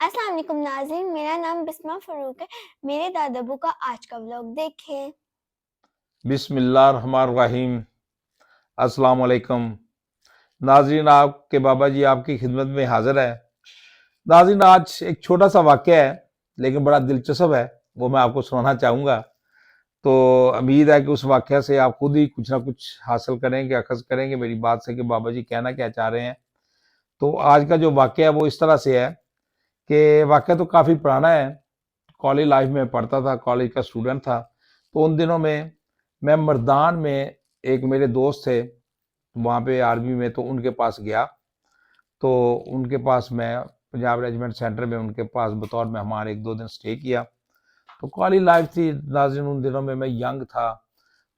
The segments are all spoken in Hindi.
अस्सलाम वालेकुम नाज़रीन, मेरा नाम बिस्मा फ़ारूक है। मेरे दादाबू का आज का व्लॉग देखें। बिस्मिल्लाहिर्रहमानिर्रहीम। अस्सलाम वालेकुम नाज़रीन, आपके बाबा जी आपकी खिदमत में हाजिर है। नाज़रीन, आज एक छोटा सा वाक़या है लेकिन बड़ा दिलचस्प है, वो मैं आपको सुनाना चाहूँगा। तो उम्मीद है कि उस वाक़या से आप खुद ही कुछ ना कुछ हासिल करेंगे, अख़ज़ करेंगे मेरी बात से कि बाबा जी कहना क्या चाह रहे हैं। तो आज का जो वाक़या है वो इस तरह से है कि वाक़या तो काफ़ी पुराना है। कॉलेज लाइफ में पढ़ता था, कॉलेज का स्टूडेंट था। तो उन दिनों में मैं मर्दान में एक मेरे दोस्त थे वहाँ पे आर्मी में, तो उनके पास गया। तो उनके पास मैं पंजाब रेजिमेंट सेंटर में उनके पास बतौर मेहमान 1-2 दिन स्टे किया। तो कॉलेज लाइफ थी नाज़रीन, उन दिनों में मैं यंग था।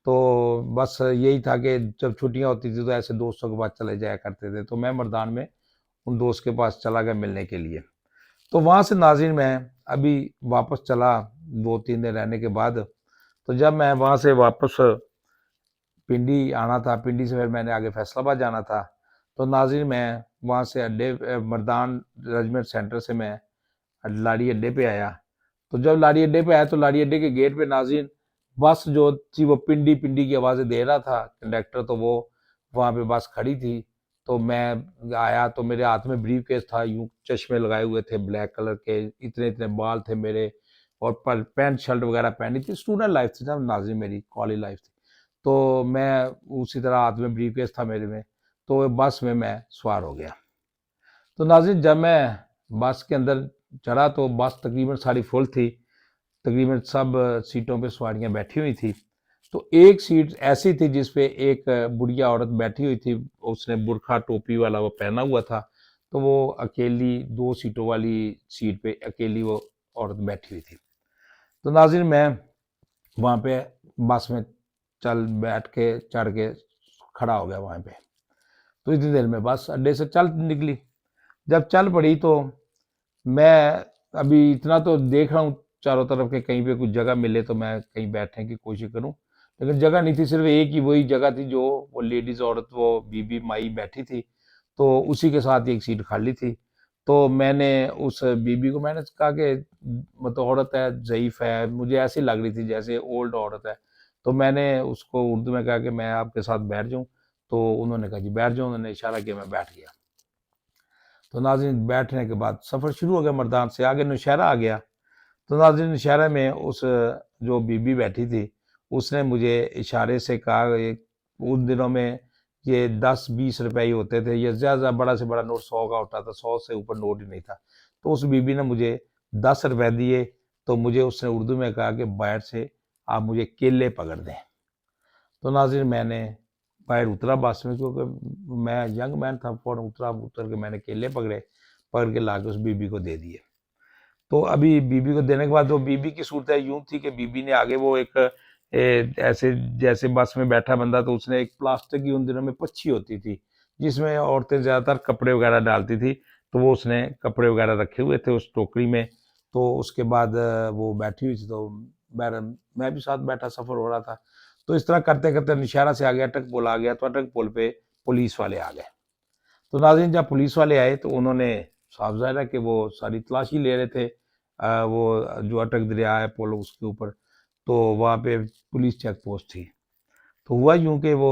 तो बस यही था कि जब छुट्टियां होती थी तो ऐसे दोस्तों के पास चले जाया करते थे। तो मैं मर्दान में उन दोस्त के पास चला गया मिलने के लिए। तो वहाँ से नाज़रीन मैं अभी वापस चला 2-3 दिन रहने के बाद। तो जब मैं वहाँ से वापस पिंडी आना था, पिंडी से फिर मैंने आगे फैसलाबाद जाना था। तो नाज़रीन मैं वहाँ से मर्दान रेजिमेंट सेंटर से मैं लाड़ी अड्डे पे आया। तो जब लाड़ी अड्डे पे आया तो लाड़ी अड्डे के गेट पे नाज़रीन बस जो थी वो पिंडी पिंडी की आवाज़ें दे रहा था कंडक्टर, तो वो वहाँ पे बस खड़ी थी। तो मैं आया तो मेरे हाथ में ब्रीफ केस था, यूँ चश्मे लगाए हुए थे ब्लैक कलर के, इतने इतने बाल थे मेरे, और पर पैंट शर्ट वगैरह पहनी थी। स्टूडेंट लाइफ थी ना नाज़रीन, मेरी कॉलेज लाइफ थी। तो मैं उसी तरह हाथ में ब्रीफकेस था मेरे में। तो बस में मैं सवार हो गया। तो नाज़रीन जब मैं बस के अंदर चढ़ा तो बस तकरीबन सारी फुल थी। तकरीबन सब सीटों पे सवारियां बैठी हुई थी। तो एक सीट ऐसी थी जिस पे एक बुढ़िया औरत बैठी हुई थी। उसने बुरखा टोपी वाला वो पहना हुआ था। तो वो अकेली 2 सीटों वाली सीट पे अकेली वो औरत बैठी हुई थी। तो नाज़रीन मैं वहाँ पे बस में चल बैठ के चढ़ के खड़ा हो गया वहाँ पे। तो इतनी देर में बस अड्डे से चल निकली। जब चल पड़ी तो मैं अभी इतना तो देख रहा हूँ चारों तरफ के कहीं पे कुछ जगह मिले तो मैं कहीं बैठने की कोशिश करूँ। लेकिन जगह नहीं थी, सिर्फ एक ही वही जगह थी जो वो लेडीज औरत वो बीबी माई बैठी थी। तो उसी के साथ एक सीट खाली थी। तो मैंने उस बीबी को मैंने कहा कि मतलब औरत है, ज़ईफ़ है, मुझे ऐसी लग रही थी जैसे ओल्ड औरत है। तो मैंने उसको उर्दू में कहा कि मैं आपके साथ बैठ जाऊं। तो उन्होंने कहा जी बैठ जाओ, उन्होंने इशारा किया, मैं बैठ गया। तो नाज़रीन बैठने के बाद सफ़र शुरू हो गया, मर्दान से आगे नौशहरा आ गया। तो नाज़रीन नौशहरा में उस जो बीबी बैठी थी उसने मुझे इशारे से कहा, उन दिनों में ये 10-20 रुपए ही होते थे, ये ज़्यादा बड़ा से बड़ा नोट 100 का होता था, 100 से ऊपर नोट ही नहीं था। तो उस बीबी ने मुझे 10 रुपए दिए। तो मुझे उसने उर्दू में कहा कि बाहर से आप मुझे केले पकड़ दें। तो नाज़रीन मैंने बाहर उतरा बस में, क्योंकि मैं यंग मैन था। फ़ौरन उतरा, उतर के मैंने केले पकड़े, पकड़ के ला के उस बीबी को दे दिए। तो अभी बीबी को देने के बाद वो बीबी की सूरत यूं थी कि बीबी ने आगे वो एक ऐसे जैसे बस में बैठा बंदा, तो उसने एक प्लास्टिक की उन दिनों में पच्छी होती थी जिसमें औरतें ज़्यादातर कपड़े वगैरह डालती थी। तो वो उसने कपड़े वगैरह रखे हुए थे उस टोकरी में। तो उसके बाद वो बैठी हुई थी। तो बहरहाल मैं भी साथ बैठा, सफ़र हो रहा था। तो इस तरह करते करते नौशहरा से आ गया, अटक पुल आ गया। तो अटक पुल पे पुलिस वाले आ गए। तो नाज़रीन जब पुलिस वाले आए तो उन्होंने साफ ज़ाहिर है कि वो सारी तलाशी ले रहे थे। वो जो अटक दरिया है पुल उसके ऊपर। तो वहाँ पे पुलिस चेक पोस्ट थी। तो हुआ यूं कि वो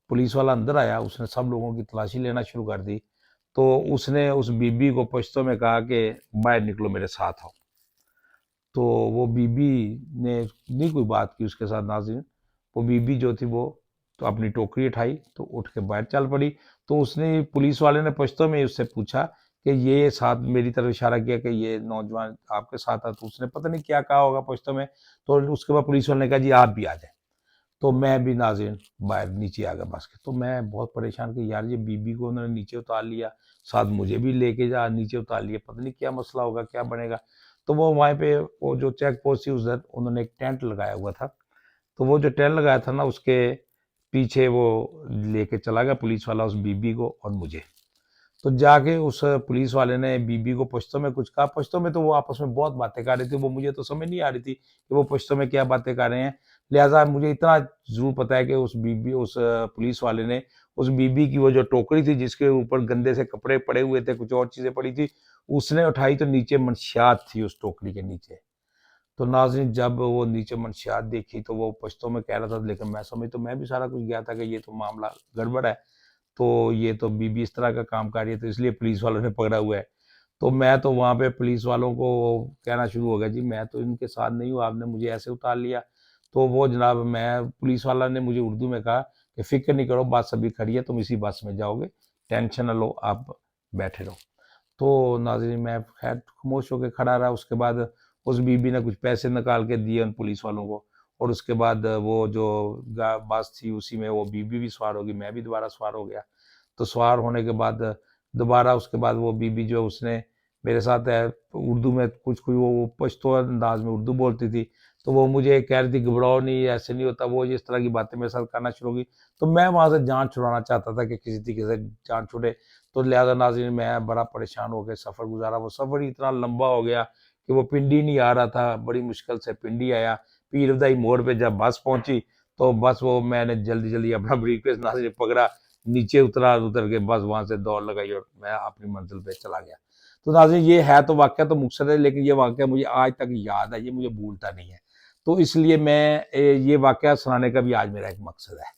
पुलिस वाला अंदर आया, उसने सब लोगों की तलाशी लेना शुरू कर दी। तो उसने उस बीबी को पश्तो में कहा कि बाहर निकलो, मेरे साथ आओ। तो वो बीबी ने नहीं कोई बात की उसके साथ नाज़रीन। वो बीबी जो थी वो तो अपनी टोकरी उठाई तो उठ के बाहर चल पड़ी। तो उसने पुलिस वाले ने पश्तो में उससे पूछा कि ये साथ मेरी तरफ इशारा किया कि ये नौजवान आपके साथ था। तो उसने पता नहीं क्या कहा होगा पश्तो में। तो उसके बाद पुलिस वाले ने कहा जी आप भी आ जाए। तो मैं भी नाज़रीन बाहर नीचे आ गया बस के। तो मैं बहुत परेशान कि यार ये बीबी को उन्होंने नीचे उतार लिया, साथ मुझे भी लेके जा नीचे उतार लिया, पता नहीं क्या मसला होगा, क्या बनेगा। तो वो वहाँ पे वो जो चेक पोस्ट थी उधर उन्होंने एक टेंट लगाया हुआ था। तो वो जो टेंट लगाया था ना उसके पीछे वो लेके चला गया पुलिस वाला उस बीबी को और मुझे। तो जाके उस पुलिस वाले ने बीबी को पश्तो में कुछ कहा। पश्तो में तो वो आपस में बहुत बातें कर रहे थे, वो मुझे तो समझ नहीं आ रही थी कि वो पश्तो में क्या बातें कर रहे हैं। लिहाजा मुझे इतना जरूर पता है कि उस पुलिस वाले ने उस बीबी की वो जो टोकरी थी जिसके ऊपर गंदे से कपड़े पड़े हुए थे, कुछ और चीजें पड़ी थी, उसने उठाई तो नीचे मंशियात थी उस टोकरी के नीचे। तो नाज़रीन जब वो नीचे मंशियात देखी तो वो पश्तो में कह रहा था, लेकिन मैं भी सारा कुछ गया था कि ये तो मामला गड़बड़ है, तो ये तो बीबी इस तरह का काम कर रही है, तो इसलिए पुलिस वालों ने पकड़ा हुआ है। तो मैं तो वहाँ पे पुलिस वालों को कहना शुरू हो गया, जी मैं तो इनके साथ नहीं हूँ, आपने मुझे ऐसे उतार लिया। तो वो जनाब मैं पुलिस वाला ने मुझे उर्दू में कहा कि फ़िक्र नहीं करो, बस अभी खड़ी है, तुम इसी बस में जाओगे, टेंशन ना लो, आप बैठे रहो। तो नाज़रीन मैं खैर खामोश होकर खड़ा रहा। उसके बाद उस बीबी ने कुछ पैसे निकाल के दिए उन पुलिस वालों को, और उसके बाद वो जो बस थी उसी में वो बीबी भी सवार होगी, मैं भी दोबारा सवार हो गया। तो सवार होने के बाद दोबारा उसके बाद वो बीबी जो उसने मेरे साथ उर्दू में कुछ कुछ वो पश्तो अंदाज में उर्दू बोलती थी, तो वो मुझे कह रही थी घबराओ नहीं, ऐसे नहीं होता, वो इस तरह की बातें मेरे साथ करना शुरू होगी। तो मैं वहाँ से जान छुड़ाना चाहता था कि किसी तरीके से जान छुड़े। तो लिहाजा नाज़रीन मैं बड़ा परेशान हो के सफ़र गुजारा। वो सफ़र ही इतना लंबा हो गया कि वो पिंडी नहीं आ रहा था, बड़ी मुश्किल से पिंडी आया। पीर बदाई मोड़ पे जब बस पहुंची तो बस वो मैंने जल्दी जल्दी अपना ब्रीफकेस नाज़रीन पकड़ा, नीचे उतरा, उतर के बस वहाँ से दौड़ लगाई और मैं अपनी मंजिल पे चला गया। तो नाज़रीन ये है तो वाक़या तो मुख्तसर है, लेकिन ये वाक़या मुझे आज तक याद है, ये मुझे भूलता नहीं है। तो इसलिए मैं ये वाक़या सुनाने का भी आज मेरा एक मकसद है।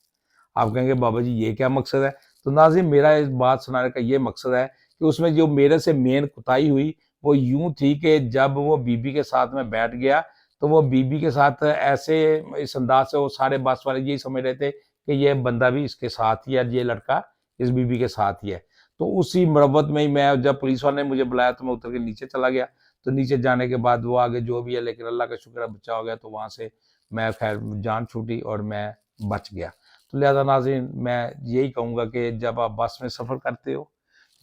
आप कहेंगे बाबा जी ये क्या मकसद है? तो नाज़रीन मेरा इस बात सुनाने का ये मकसद है कि उसमें जो मेरे से मेन कुताही हुई वो यूँ थी कि जब वो बीबी के साथ में बैठ गया, तो वो बीबी के साथ ऐसे इस अंदाज़ से वो सारे बस वाले यही समझ रहे थे कि ये बंदा भी इसके साथ ही है, ये लड़का इस बीबी के साथ ही है। तो उसी मुरव्वत में ही मैं जब पुलिस वाले ने मुझे बुलाया तो मैं उतर के नीचे चला गया। तो नीचे जाने के बाद वो आगे जो भी है, लेकिन अल्लाह का शुक्र है बचाव हो गया, तो वहाँ से मैं खैर जान छूटी और मैं बच गया। तो लिहाजा नाज़रीन मैं यही कहूँगा कि जब आप बस में सफ़र करते हो,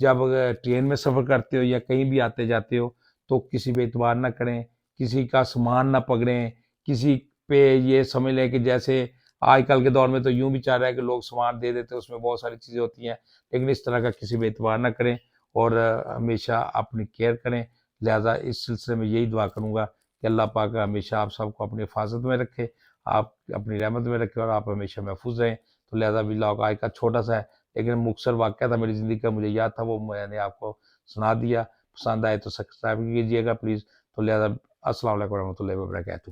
जब ट्रेन में सफ़र करते हो या कहीं भी आते जाते हो, तो किसी पे इतबार ना करें, किसी का सामान ना पकड़ें, किसी पे ये समझ लें कि जैसे आजकल के दौर में तो यूँ भी चल रहा है कि लोग सामान दे देते हैं, उसमें बहुत सारी चीज़ें होती हैं, लेकिन इस तरह का किसी पे इतबार ना करें और हमेशा अपनी केयर करें। लिहाजा इस सिलसिले में यही दुआ करूँगा कि अल्लाह पाक हमेशा आप सबको अपनी हिफाज़त में रखे, आप अपनी रहमत में रखे और आप हमेशा महफूज रहें। तो लिहाजा व्लॉग आज का छोटा सा है, लेकिन मुख्तसर वाक़या था मेरी ज़िंदगी का, मुझे याद था, वो मैंने आपको सुना दिया। पसंद आए तो सब्सक्राइब कीजिएगा प्लीज़। तो लिहाजा अस्सलाम वालेकुम रहमतुल्लाहि व बरकातहू।